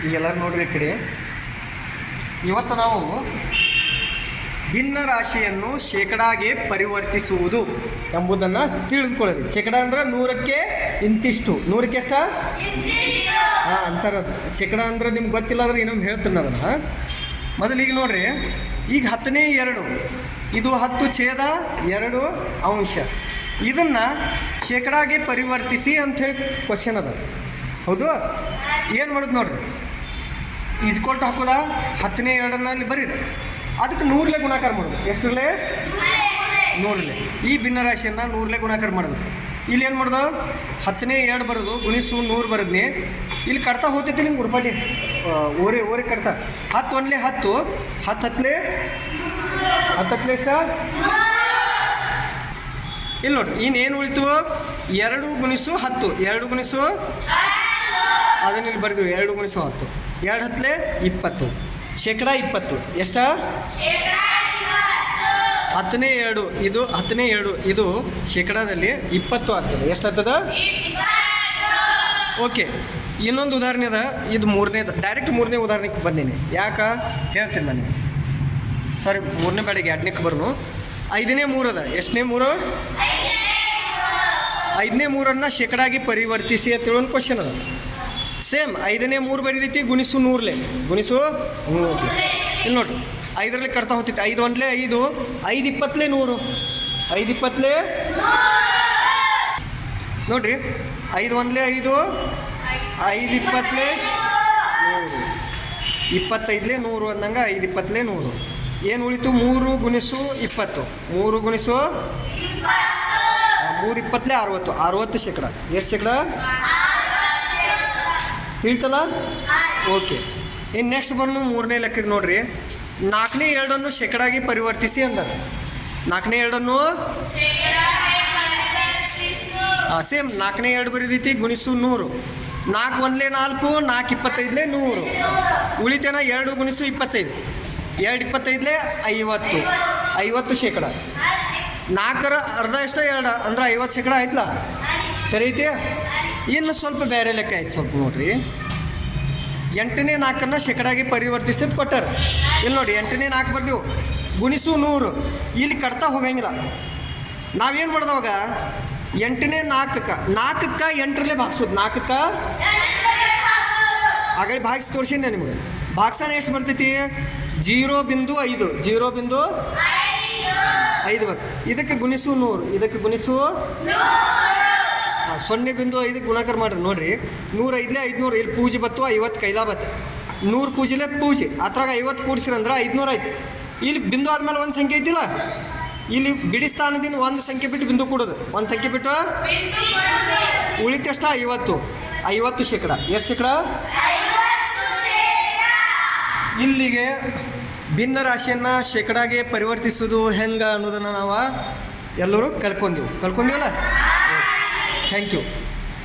ಈಗೆಲ್ಲರೂ ನೋಡ್ರಿ ಈ ಕಡೆ. ಇವತ್ತು ನಾವು ಭಿನ್ನ ರಾಶಿಯನ್ನು ಶೇಕಡಾಗೆ ಪರಿವರ್ತಿಸುವುದು ಎಂಬುದನ್ನು ತಿಳಿದುಕೊಳ್ಳೋದು. ಶೇಕಡ ಅಂದ್ರೆ 100ಕ್ಕೆ ಇಂತಿಷ್ಟು, 100ಕ್ಕೆ ಎಷ್ಟ ಅಂತಾರದು. ಶೇಕಡ ಅಂದ್ರೆ ನಿಮ್ಗೆ ಗೊತ್ತಿಲ್ಲ ಅಂದ್ರೆ ಇನ್ನೊಮ್ಮೆ ಹೇಳ್ತೀನಿ ಅದನ್ನು. ಮೊದಲಿಗೆ ನೋಡ್ರಿ, ಈಗ 10/2 ಇದು 10/2 ಅಂಶ. ಇದನ್ನು ಶೇಕಡಾಗೆ ಪರಿವರ್ತಿಸಿ ಅಂಥೇಳಿ ಕ್ವಶನ್ ಅದ. ಹೌದು, ಏನು ಮಾಡೋದು ನೋಡ್ರಿ, ಈಜ್ಕೊಲ್ಟು ಹಾಕೋದ 10/2 ಬರೀರಿ, ಅದಕ್ಕೆ 100ಲೇ ಗುಣಾಕಾರ ಮಾಡೋದು. ಎಷ್ಟರಲ್ಲೇ? 100ಲೇ. ಈ ಭಿನ್ನರಾಶಿಯನ್ನು 100ಲೇ ಗುಣಾಕಾರ ಮಾಡಬೇಕು. ಇಲ್ಲಿ ಏನು ಮಾಡೋದು, 10/2 ಬರೋದು ಗುಣಿಸು 100 ಬರೋದ್ನಿ. ಇಲ್ಲಿ ಕಟ್ತಾ ಹೋಗ್ತೈತಿ ನಿಮ್ಗೆ ಗುರುಪಾಟಿ ಓರೆ ಕಟ್ತಾ 10 1 10 10 10 ಎಷ್ಟ? ಇಲ್ಲಿ ನೋಡ್ರಿ, ಇನ್ನೇನು ಉಳಿತು? 2 ಗುಣಿಸು 10, 2 ಗುಣಿಸು ಅದನ್ನ ಇಲ್ಲಿ ಬರೆದು 2 ಗುಣಿಸು 10, 2 10 20, ಶೇಕಡ 20. ಎಷ್ಟ? 10/2 ಇದು 10/2 ಇದು ಶೇಕಡಾದಲ್ಲಿ 20 ಆಗ್ತದೆ. ಎಷ್ಟಾಗ್ತದೆ? ಓಕೆ. ಇನ್ನೊಂದು ಉದಾಹರಣೆ ಅದ, ಇದು 3ನೇದು. ಡೈರೆಕ್ಟ್ 3ನೇ ಉದಾಹರಣೆಗೆ ಬಂದೀನಿ. ಯಾಕೆ ಹೇಳ್ತೀನಿ ನಾನು. ಸಾರಿ, 3ನೇ ಬೇಡಿಗೆ 2ನೇಕ್ಕೆ ಬರೋನು. 5ನೇ 3 ಅದ. ಎಷ್ಟನೇ 3? 5ನೇ 3 ಶೇಕಡಾಗಿ ಪರಿವರ್ತಿಸಿ ಅಂತೇಳಿ ಒಂದು ಕ್ವಶನ್ ಅದ. ಸೇಮ್ 5ನೇ 3 ಬರೀದೈತಿ, ಗುಣಿಸು 100ಲೇ, ಗುಣಿಸು 100. ಇಲ್ಲಿ ನೋಡ್ರಿ, 5ರಲ್ಲಿ ಕಟ್ತಾ ಹೋಗ್ತೈತಿ. 5 1 5, 5 20 100, 5 20 ನೋಡ್ರಿ, 5 1 5, 5 20 100, 25 100 ಅಂದಂಗೆ 5 20 100. ಏನು ಉಳಿತು? 3 ಗುಣಿಸು 20, 3 ಗುಣಿಸು 3 20 60, 60 ಶೇಕಡ. ಎಷ್ಟು ಶೇಕಡ? ತಿಳಿತಲ್ಲ? ಓಕೆ. ಇನ್ನು ನೆಕ್ಸ್ಟ್ ಬಂದು 3ನೇ ಲೆಕ್ಕಕ್ಕೆ ನೋಡ್ರಿ, 4ನೇ 2 ಶೇಕಡಾಗಿ ಪರಿವರ್ತಿಸಿ ಅಂದರು. 4ನೇ 2 ಸೇಮ್ 4ನೇ 2 ಬರೀದೈತಿ, ಗುಣಿಸು 100, 4 1 4, 4 25 100. ಉಳಿತೇನ 2 ಗುಣಿಸು 25, 2 25 50, 50 ಶೇಕಡ. 4ರ ಅರ್ಧ ಎಷ್ಟ? 2 ಅಂದ್ರೆ 50 ಶೇಕಡ ಆಯ್ತಲ್ಲ. ಸರಿ ಐತಿ. ಇನ್ನು ಸ್ವಲ್ಪ ಬೇರೆ ಲೆಕ್ಕ ಆಯ್ತು, ಸ್ವಲ್ಪ ನೋಡ್ರಿ. 8ನೇ 4 ಶೇಕಡಾಗಿ ಪರಿವರ್ತಿಸಿದ್ ಕೊಟ್ಟಾರ. ಇಲ್ಲಿ ನೋಡಿ, 8ನೇ 4 ಬರ್ದೆವು, ಗುಣಿಸು 100. ಇಲ್ಲಿ ಕಟ್ತಾ ಹೋಗಂಗಿಲ್ಲ. ನಾವೇನು ಮಾಡ್ದವಾಗ 8ನೇ 4ಕ್ಕೆ 8ರಲ್ಲೇ ಭಾಗಿಸೋದು. 4ಕ್ಕೆ ಆಗಲಿ ಭಾಗಿಸಿ ತೋರಿಸಿನ ನಿಮ್ಗೆ. ಭಾಗ್ಸನ ಎಷ್ಟು ಬರ್ತೈತಿ? 0.5, 0.5 ಬರ್ತದೆ. ಇದಕ್ಕೆ ಗುಣಿಸು 100, ಇದಕ್ಕೆ ಗುಣಿಸು 0.5 ಗುಣಾಕಾರ ಮಾಡ್ರಿ. ನೋಡ್ರಿ, 100 5 500. ಇಲ್ಲಿ ಪೂಜೆ ಬತ್ತು 50 ಕೈಲಾ ಬತ್ತು. 100 ಪೂಜೆಲೆ ಪೂಜೆ, ಅದ್ರಾಗ 50 ಕೂಡಿಸಿರಂದ್ರೆ 500 ಆಯ್ತು. ಇಲ್ಲಿ ಬಿಂದು ಆದ್ಮೇಲೆ ಒಂದು ಸಂಖ್ಯೆ ಐತಿಲ್ಲ, ಇಲ್ಲಿ ಬಿಡಿ ಸ್ಥಾನದಿಂದ ಒಂದು ಸಂಖ್ಯೆ ಬಿಟ್ಟು ಬಿಂದು ಕೊಡೋದು. ಒಂದು ಸಂಖ್ಯೆ ಬಿಟ್ಟು ಉಳಿತಷ್ಟ 50 ಶೇಕಡ. ಎಷ್ಟು ಶೇಕಡ? ಇಲ್ಲಿಗೆ ಭಿನ್ನ ರಾಶಿಯನ್ನು ಶೇಕಡಾಗೆ ಪರಿವರ್ತಿಸೋದು ಹೆಂಗೆ ಅನ್ನೋದನ್ನು ನಾವು ಎಲ್ಲರೂ ಕಲ್ತ್ಕೊಂಡೀವಲ್ಲ. Thank you.